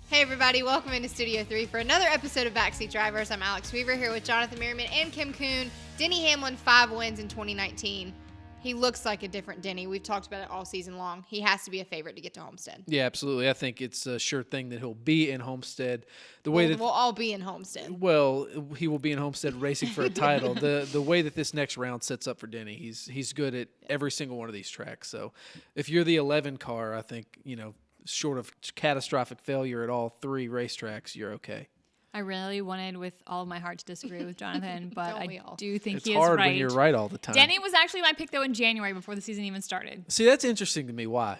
Hey everybody, welcome into Studio 3 for another episode of Backseat Drivers. I'm Alex Weaver here with Jonathan Merriman and Kim Kuhn. Denny Hamlin, 5 wins in 2019. He looks like a different Denny. We've talked about it all season long. He has to be a favorite to get to Homestead. Yeah, absolutely. I think it's a sure thing that he'll be in Homestead. We'll all be in Homestead. Well, he will be in Homestead racing for a title. The way that this next round sets up for Denny, he's good at every single one of these tracks. So if you're the 11 car, I think, short of catastrophic failure at all 3 racetracks, you're okay. I really wanted with all of my heart to disagree with Jonathan, but I do think it's he is right. It's hard when you're right all the time. Denny was actually my pick, though, in January before the season even started. See, that's interesting to me. Why?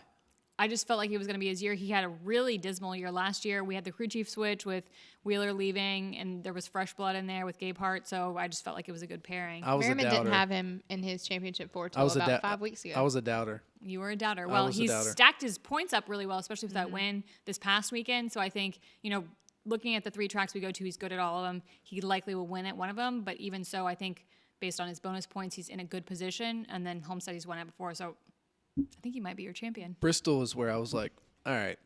I just felt like it was going to be his year. He had a really dismal year last year. We had the crew chief switch with Wheeler leaving, and there was fresh blood in there with Gabe Hart, so I just felt like it was a good pairing. Merriman didn't have him in his championship 4 till about 5 weeks ago. I was a doubter. You were a doubter. Well, he's stacked his points up really well, especially with that win this past weekend. So I think, looking at the 3 tracks we go to, he's good at all of them. He likely will win at one of them, but even so, I think based on his bonus points, he's in a good position, and then Homestead he's won it before, so I think he might be your champion. Bristol is where I was like, all right.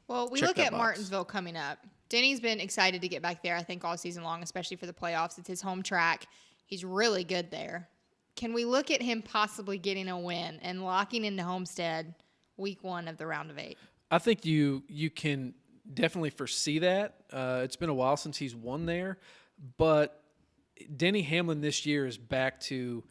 Well, we look at Martinsville coming up. Denny's been excited to get back there, I think, all season long, especially for the playoffs. It's his home track. He's really good there. Can we look at him possibly getting a win and locking into Homestead week 1 of the round of 8? I think you can definitely foresee that. It's been a while since he's won there, but Denny Hamlin this year is back to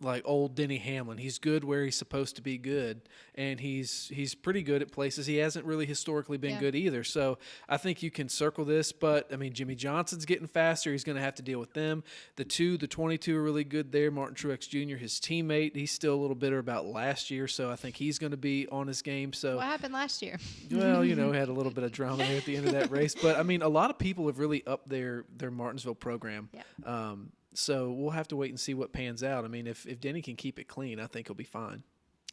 like old Denny Hamlin. He's good where he's supposed to be good, and he's pretty good at places he hasn't really historically been good either. So I think you can circle this, but I mean, Jimmy Johnson's getting faster. He's going to have to deal with them. The 22 are really good there. Martin Truex Jr., his teammate, he's still a little bitter about last year, so I think he's going to be on his game. So what happened last year? Well, had a little bit of drama there at the end of that race, but I mean, a lot of people have really upped their Martinsville program. Yeah. So we'll have to wait and see what pans out. I mean, if Denny can keep it clean, I think he'll be fine.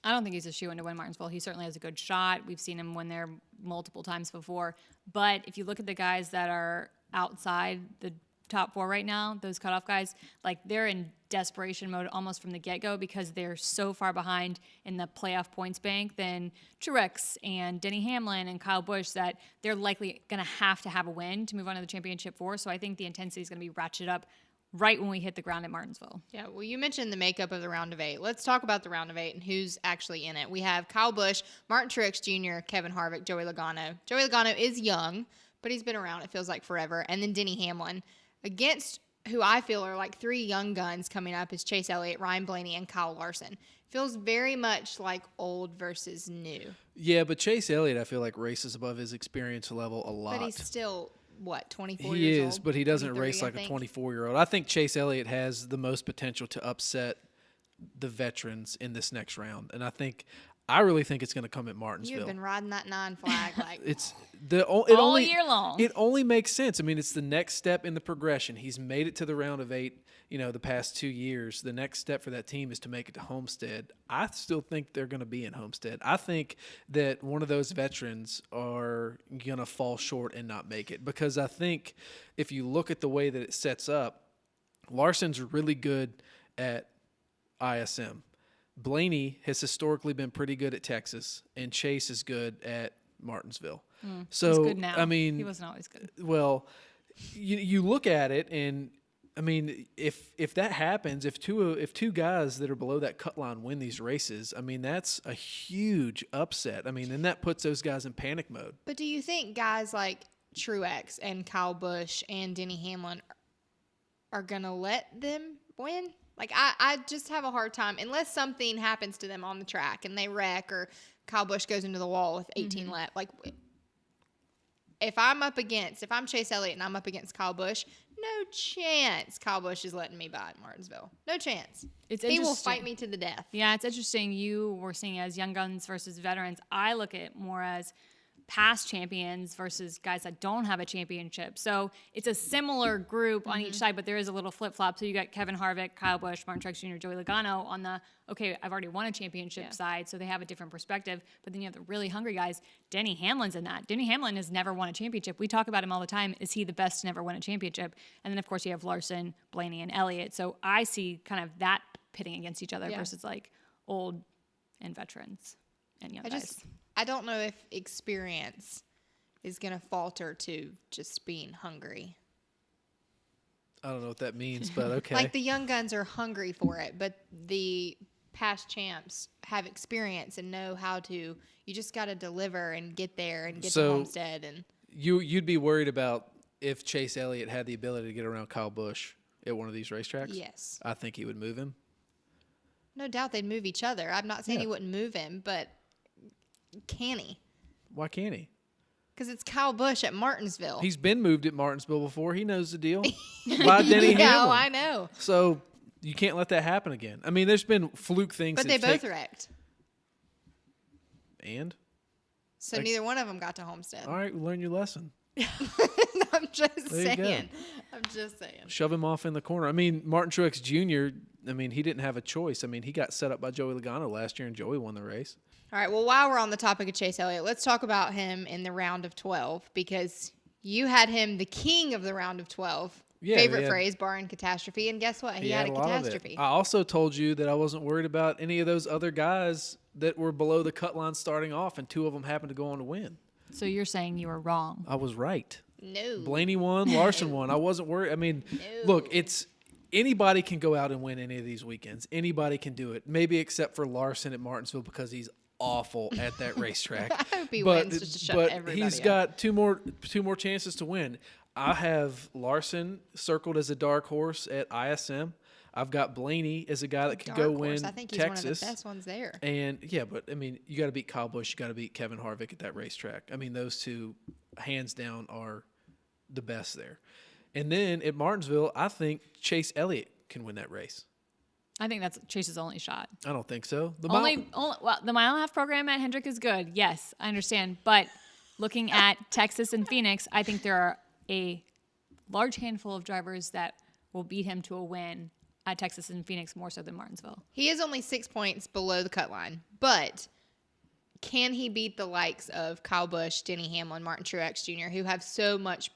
I don't think he's a shoe-in to win Martinsville. He certainly has a good shot. We've seen him win there multiple times before. But if you look at the guys that are outside the top 4 right now, those cutoff guys, like they're in desperation mode almost from the get-go because they're so far behind in the playoff points bank than Truex and Denny Hamlin and Kyle Busch that they're likely going to have a win to move on to the championship 4. So I think the intensity is going to be ratcheted up right when we hit the ground at Martinsville. Yeah, well, you mentioned the makeup of the round of 8. Let's talk about the round of 8 and who's actually in it. We have Kyle Busch, Martin Truex Jr., Kevin Harvick, Joey Logano. Joey Logano is young, but he's been around, it feels like, forever. And then Denny Hamlin. Against who I feel are like 3 young guns coming up is Chase Elliott, Ryan Blaney, and Kyle Larson. Feels very much like old versus new. Yeah, but Chase Elliott, I feel like, races above his experience level a lot. But he's still... 24 he years is, old? He is, but he doesn't race like a 24-year-old. I think Chase Elliott has the most potential to upset the veterans in this next round, and I really think it's going to come at Martinsville. You've been riding that 9 flag like all year long. It only makes sense. I mean, it's the next step in the progression. He's made it to the round of 8. The past 2 years. The next step for that team is to make it to Homestead. I still think they're going to be in Homestead. I think that one of those veterans are going to fall short and not make it, because I think if you look at the way that it sets up, Larson's really good at ISM. Blaney has historically been pretty good at Texas, and Chase is good at Martinsville. So he's good now. I mean, he wasn't always good. Well, you look at it, and I mean, if that happens, if two guys that are below that cut line win these races, I mean, that's a huge upset. I mean, and that puts those guys in panic mode. But do you think guys like Truex and Kyle Busch and Denny Hamlin are going to let them win? Like, I just have a hard time, unless something happens to them on the track and they wreck or Kyle Busch goes into the wall with 18 left. Like, if I'm Chase Elliott and I'm up against Kyle Busch, no chance Kyle Busch is letting me by at Martinsville. No chance. He will fight me to the death. Yeah, it's interesting. You were seeing as young guns versus veterans. I look at it more as past champions versus guys that don't have a championship. So it's a similar group on each side, but there is a little flip-flop. So you got Kevin Harvick, Kyle Busch, Martin Truex Jr., Joey Logano on the, okay, I've already won a championship side, so they have a different perspective. But then you have the really hungry guys. Denny Hamlin's in that. Denny Hamlin has never won a championship. We talk about him all the time. Is he the best to never win a championship? And then, of course, you have Larson, Blaney, and Elliott. So I see kind of that pitting against each other versus like old and veterans and young guys. I don't know if experience is going to falter to just being hungry. I don't know what that means, but okay. Like the young guns are hungry for it, but the past champs have experience and know how to. You just got to deliver and get there and get to Homestead. And you'd be worried about if Chase Elliott had the ability to get around Kyle Busch at one of these racetracks? Yes. I think he would move him. No doubt they'd move each other. I'm not saying he wouldn't move him, but can he? Why can't he? Because it's Kyle Busch at Martinsville. He's been moved at Martinsville before. He knows the deal. By Denny Hamlin. I know. So you can't let that happen again. I mean, there's been fluke things. But they both wrecked. And? So neither one of them got to Homestead. All right, learn your lesson. I'm just There you saying. I'm just saying. Shove him off in the corner. I mean, Martin Truex Jr., I mean, he didn't have a choice. I mean, he got set up by Joey Logano last year, and Joey won the race. All right, well, while we're on the topic of Chase Elliott, let's talk about him in the round of 12 because you had him the king of the round of 12. Yeah, Favorite phrase, barring catastrophe. And guess what? He had a lot of it. catastrophe. I also told you that I wasn't worried about any of those other guys that were below the cut line starting off, and two of them happened to go on to win. So you're saying you were wrong. I was right. No. Blaney won, Larson won. I wasn't worried. I mean, look, it's anybody can go out and win any of these weekends. Anybody can do it. Maybe except for Larson at Martinsville because he's awful at that racetrack. I hope he wins just to shut everybody he's up. got two more chances to win. I have Larson circled as a dark horse at ISM. I've got Blaney as a guy that could go win I think he's Texas. one of the best ones there. And yeah, but I mean, you got to beat Kyle Busch. You got to beat Kevin Harvick at that racetrack. I mean, those two, hands down, are the best there. And then at Martinsville, I think Chase Elliott can win that race. I think that's Chase's only shot. I don't think so. The mile and a half program at Hendrick is good. Yes, I understand. But looking at Texas and Phoenix, I think there are a large handful of drivers that will beat him to a win at Texas and Phoenix more so than Martinsville. He is only 6 points below the cut line, but can he beat the likes of Kyle Busch, Denny Hamlin, Martin Truex Jr., who have so much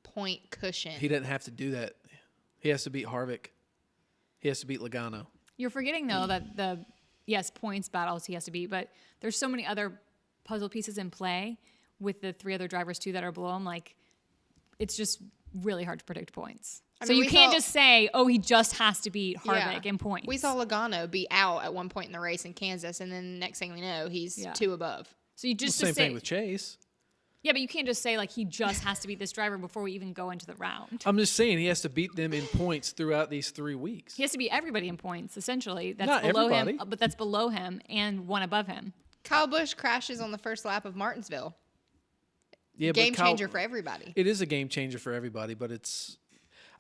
point cushion? He doesn't have to do that. He has to beat Harvick. He has to beat Logano. You're forgetting, though, that points battles he has to beat, but there's so many other puzzle pieces in play with the three other drivers, too, that are below him. Like, it's just really hard to predict points. So you can't just say, oh, he just has to beat Harvick in points. We saw Logano be out at one point in the race in Kansas, and then next thing we know, he's two above. So you just same thing with Chase. Yeah, but you can't just say, like, he just has to beat this driver before we even go into the round. I'm just saying he has to beat them in points throughout these 3 weeks. He has to beat everybody in points, essentially. That's Not below everybody. him, but that's below him and one above him. Kyle Busch crashes on the first lap of Martinsville. Yeah, game changer for everybody. It is a game changer for everybody, but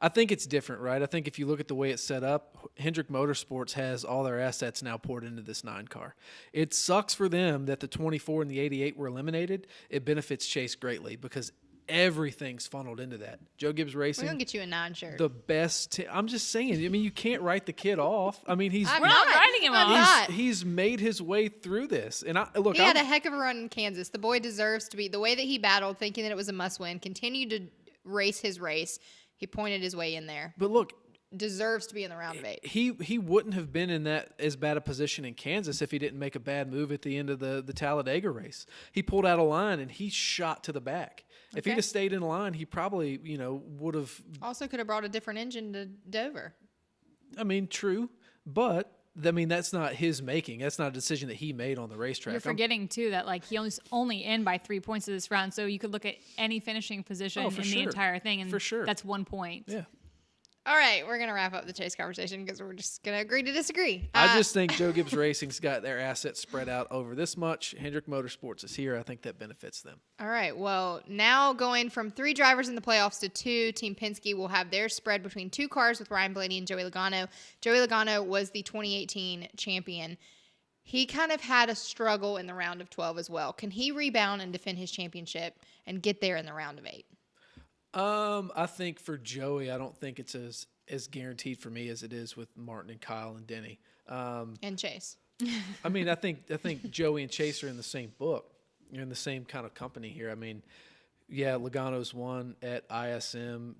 I think it's different, right? I think if you look at the way it's set up, Hendrick Motorsports has all their assets now poured into this 9 car. It sucks for them that the 24 and the 88 were eliminated. It benefits Chase greatly because everything's funneled into that. Joe Gibbs Racing. We're going to get you a 9 shirt. The best. I'm just saying. I mean, you can't write the kid off. I mean, We're not writing him off. He's made his way through this. And he had a heck of a run in Kansas. The boy deserves to be. The way that he battled, thinking that it was a must-win, continued to race his race. He pointed his way in there. But look, deserves to be in the round of 8. He wouldn't have been in that as bad a position in Kansas if he didn't make a bad move at the end of the Talladega race. He pulled out a line and he shot to the back. Okay. If he'd have stayed in line, he probably, would have. Also could have brought a different engine to Dover. I mean, true. But, I mean, that's not his making. That's not a decision that he made on the racetrack. You're forgetting, too, that, like, he was only in by 3 points of this round. So you could look at any finishing position in the entire thing, and that's 1 point. Yeah. All right, we're going to wrap up the Chase conversation because we're just going to agree to disagree. I just think Joe Gibbs Racing's got their assets spread out over this much. Hendrick Motorsports is here. I think that benefits them. All right, well, now going from 3 drivers in the playoffs to 2, Team Penske will have theirs spread between 2 cars with Ryan Blaney and Joey Logano. Joey Logano was the 2018 champion. He kind of had a struggle in the round of 12 as well. Can he rebound and defend his championship and get there in the round of 8? I think for Joey, I don't think it's as guaranteed for me as it is with Martin and Kyle and Denny. And Chase. I mean, I think Joey and Chase are in the same book. You're in the same kind of company here. I mean, yeah, Logano's won at ISM,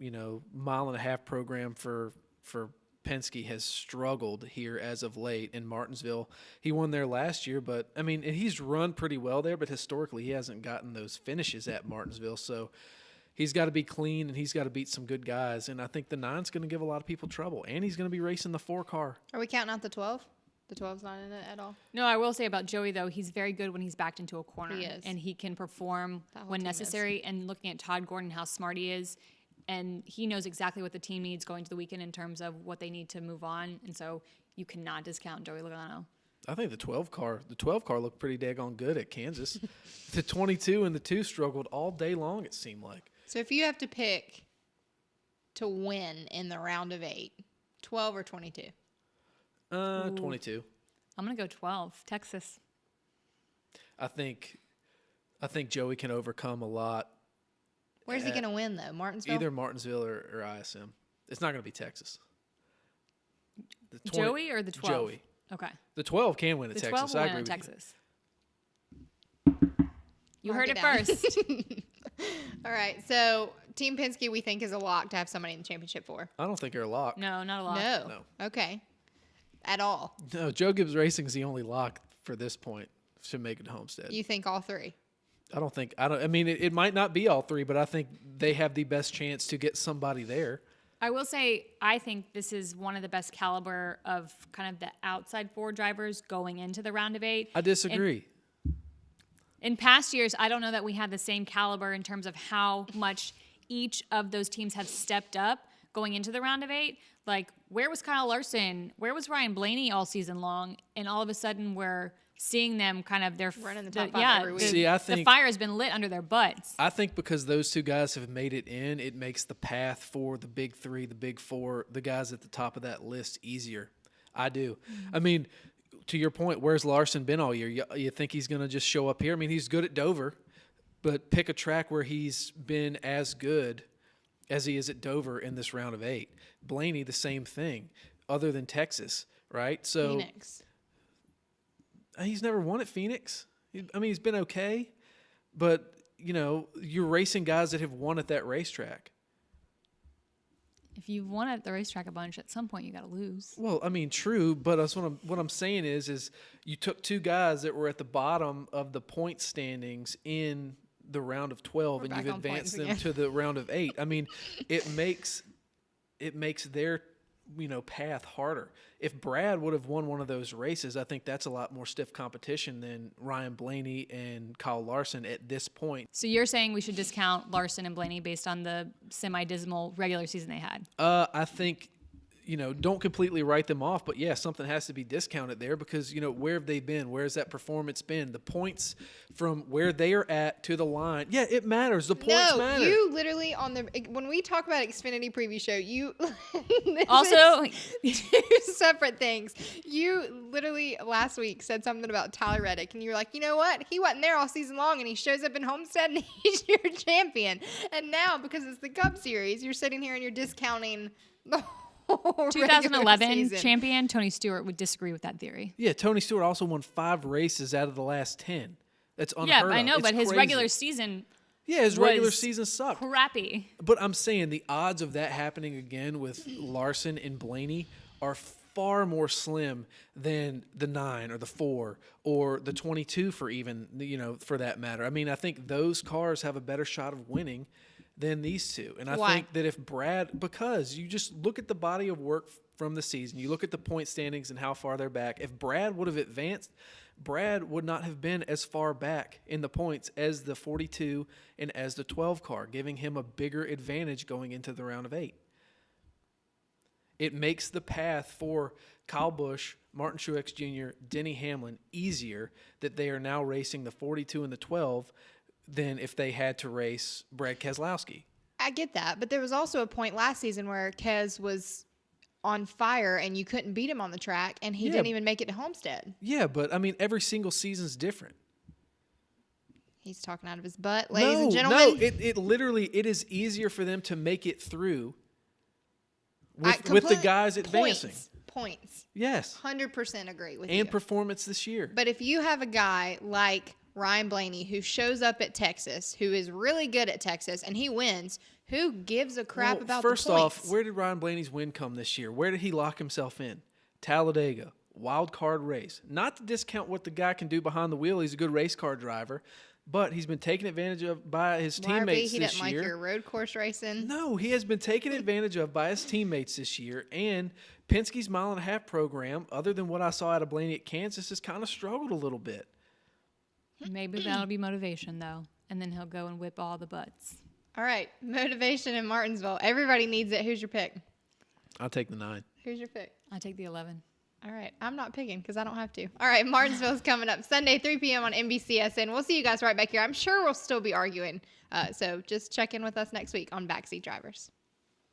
mile and a half program for Penske has struggled here as of late in Martinsville. He won there last year, but I mean, and he's run pretty well there, but historically he hasn't gotten those finishes at Martinsville. So he's got to be clean and he's got to beat some good guys. And I think the 9's going to give a lot of people trouble. And he's going to be racing the 4 car. Are we counting out the 12? The 12's not in it at all? No, I will say about Joey, though, he's very good when he's backed into a corner. He is. And he can perform That whole when team necessary. And looking at Todd Gordon, how smart he is, and he knows exactly what the team needs going to the weekend in terms of what they need to move on. And so you cannot discount Joey Logano. I think the 12 car looked pretty daggone good at Kansas. The 22 and the 2 struggled all day long, it seemed like. So if you have to pick to win in the round of 8, 12 or 22? 22. I'm going to go 12, Texas. I think Joey can overcome a lot. Where's he going to win, though? Martinsville? Either Martinsville or ISM. It's not going to be Texas. Joey or the 12? Joey. Okay. The 12 can win at The Texas. 12 will I win agree at with Texas. You Mark heard it it down. first. All right. So Team Penske, we think, is a lock to have somebody in the championship for. you. I don't think they're a lock. No, not a lot. No. Okay. At all. No, Joe Gibbs Racing is the only lock for this point to make it to Homestead. You think all 3? I mean, it might not be all 3, but I think they have the best chance to get somebody there. I will say, I think this is one of the best caliber of kind of the outside 4 drivers going into the round of 8. I disagree. In past years, I don't know that we had the same caliber in terms of how much each of those teams have stepped up going into the round of 8. Like, where was Kyle Larson? Where was Ryan Blaney all season long? And all of a sudden, we're seeing them kind of running the top 5 every week. See, I the think fire has been lit under their butts. I think because those 2 guys have made it in, it makes the path for the big 3, the big 4, the guys at the top of that list easier. I do. I mean, to your point, where's Larson been all year? You think he's going to just show up here? I mean, he's good at Dover, but pick a track where he's been as good as he is at Dover in this round of 8. Blaney, the same thing, other than Texas, right? So Phoenix. He's never won at Phoenix. I mean, he's been okay, but, you're racing guys that have won at that racetrack. If you've won at the racetrack a bunch, at some point you got to lose. Well, I mean, true, but that's what I'm saying is you took 2 guys that were at the bottom of the point standings in the round of 12, We're and back you've on advanced points them again. to the round of 8. I mean, it makes their path harder. If Brad would have won one of those races, I think that's a lot more stiff competition than Ryan Blaney and Kyle Larson at this point. So you're saying we should discount Larson and Blaney based on the semi-dismal regular season they had? I think, don't completely write them off, but yeah, something has to be discounted there because, where have they been? Where's that performance been? The points from where they are at to the line. Yeah, it matters. The points matter. You literally when we talk about Xfinity preview show, you Also, two separate things. You literally last week said something about Tyler Reddick, and you were like, you know what? He wasn't there all season long, and he shows up in Homestead, and he's your champion. And now, because it's the Cup Series, you're sitting here and you're discounting the whole 2011 regular season. champion Tony Stewart would disagree with that theory. Yeah, Tony Stewart also won 5 races out of the last 10. That's unheard Yeah, of. I know, It's but his crazy. regular season Yeah, his regular was season sucked. crappy. But I'm saying the odds of that happening again with Larson and Blaney are far more slim than the 9 or the 4 or the 22 for even, for that matter. I mean, I think those cars have a better shot of winning than these 2. And I Why? think that if because you just look at the body of work from the season, you look at the point standings and how far they're back. If Brad would have advanced, Brad would not have been as far back in the points as the 42 and as the 12 car, giving him a bigger advantage going into the round of 8. It makes the path for Kyle Busch, Martin Truex Jr., Denny Hamlin easier that they are now racing the 42 and the 12 than if they had to race Brad Keselowski. I get that, but there was also a point last season where Kez was on fire and you couldn't beat him on the track, and he didn't even make it to Homestead. Yeah, but I mean, every single season's different. He's talking out of his butt, ladies and gentlemen. No, it literally is easier for them to make it through with the guys advancing. Points. Yes. 100% agree with you. And performance this year. But if you have a guy like Ryan Blaney, who shows up at Texas, who is really good at Texas, and he wins. Who gives a crap about the points? First off, where did Ryan Blaney's win come this year? Where did he lock himself in? Talladega, wild card race. Not to discount what the guy can do behind the wheel. He's a good race car driver, but he's been taken advantage of by his teammates he this didn't year. like your road course racing. No, he has been taken advantage of by his teammates this year, and Penske's mile-and-a-half program, other than what I saw out of Blaney at Kansas, has kind of struggled a little bit. Maybe that'll be motivation, though, and then he'll go and whip all the butts. All right, motivation in Martinsville. Everybody needs it. Who's your pick? I'll take the 9. Who's your pick? I take the 11. All right, I'm not picking because I don't have to. All right, Martinsville's coming up Sunday, 3 p.m. on NBCSN. We'll see you guys right back here. I'm sure we'll still be arguing. So just check in with us next week on Backseat Drivers.